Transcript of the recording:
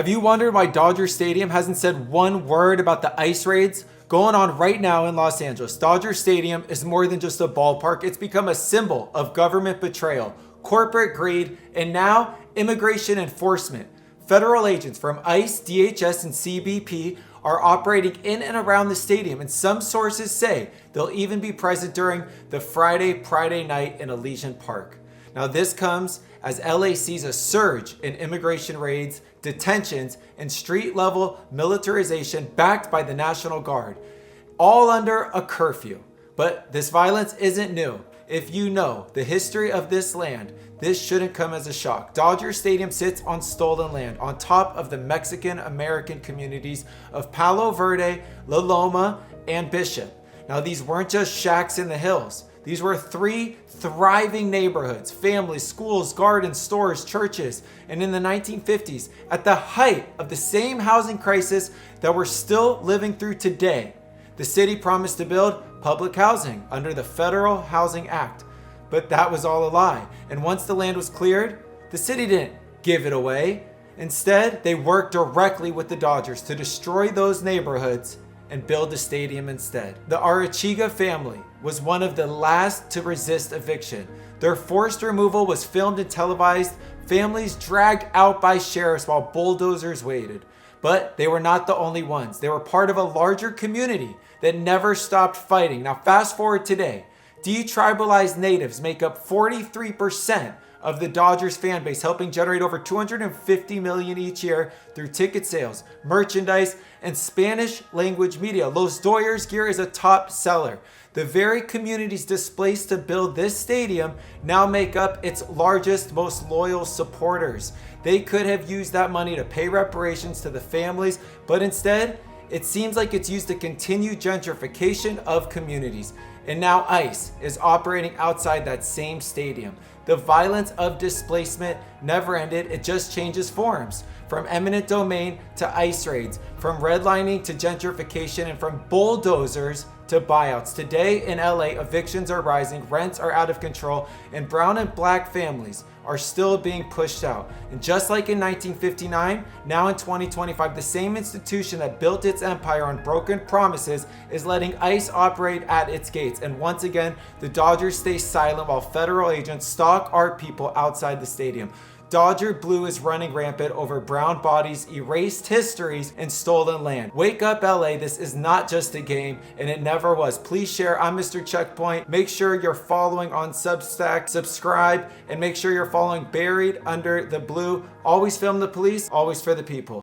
Have you wondered why Dodger Stadium hasn't said one word about the ICE raids going on right now in Los Angeles? Dodger Stadium is more than just a ballpark. It's become a symbol of government betrayal, corporate greed, and now immigration enforcement. Federal agents from ICE, DHS, and CBP are operating in and around the stadium, and some sources say they'll even be present during the Friday Pride night in Elysian Park. Now, this comes as LA sees a surge in immigration raids, detentions, and street-level militarization backed by the National Guard, all under a curfew. But this violence isn't new. If you know the history of this land, this shouldn't come as a shock. Dodger Stadium sits on stolen land on top of the Mexican-American communities of Palo Verde, Loma, and Bishop. Now, these weren't just shacks in the hills. These were 3 thriving neighborhoods, families, schools, gardens, stores, churches. And in the 1950s, at the height of the same housing crisis that we're still living through today, the city promised to build public housing under the Federal Housing Act. But that was all a lie. And once the land was cleared, the city didn't give it away. Instead, they worked directly with the Dodgers to destroy those neighborhoods and build a stadium instead. The Arechiga family was one of the last to resist eviction. Their forced removal was filmed and televised, families dragged out by sheriffs while bulldozers waited. But they were not the only ones. They were part of a larger community that never stopped fighting. Now fast forward today, detribalized natives make up 43% of the Dodgers fan base, helping generate over $250 million each year through ticket sales, merchandise, and Spanish language media. Los Doyers gear is a top seller. The very communities displaced to build this stadium now make up its largest, most loyal supporters. They could have used that money to pay reparations to the families, but instead, it seems like it's used to continue gentrification of communities. And now ICE is operating outside that same stadium. The violence of displacement never ended, it just changes forms. From eminent domain to ICE raids, from redlining to gentrification, and from bulldozers to buyouts. Today in LA, evictions are rising, rents are out of control, and brown and black families are still being pushed out. And just like in 1959, now in 2025, the same institution that built its empire on broken promises is letting ICE operate at its gates. And once again, the Dodgers stay silent while federal agents stalk our people outside the stadium. Dodger Blue is running rampant over brown bodies, erased histories, and stolen land. Wake up, LA. This is not just a game, and it never was. Please share. I'm Mr. Checkpoint. Make sure you're following on Substack, subscribe, and make sure you're following Buried Under the Blue. Always film the police, always for the people.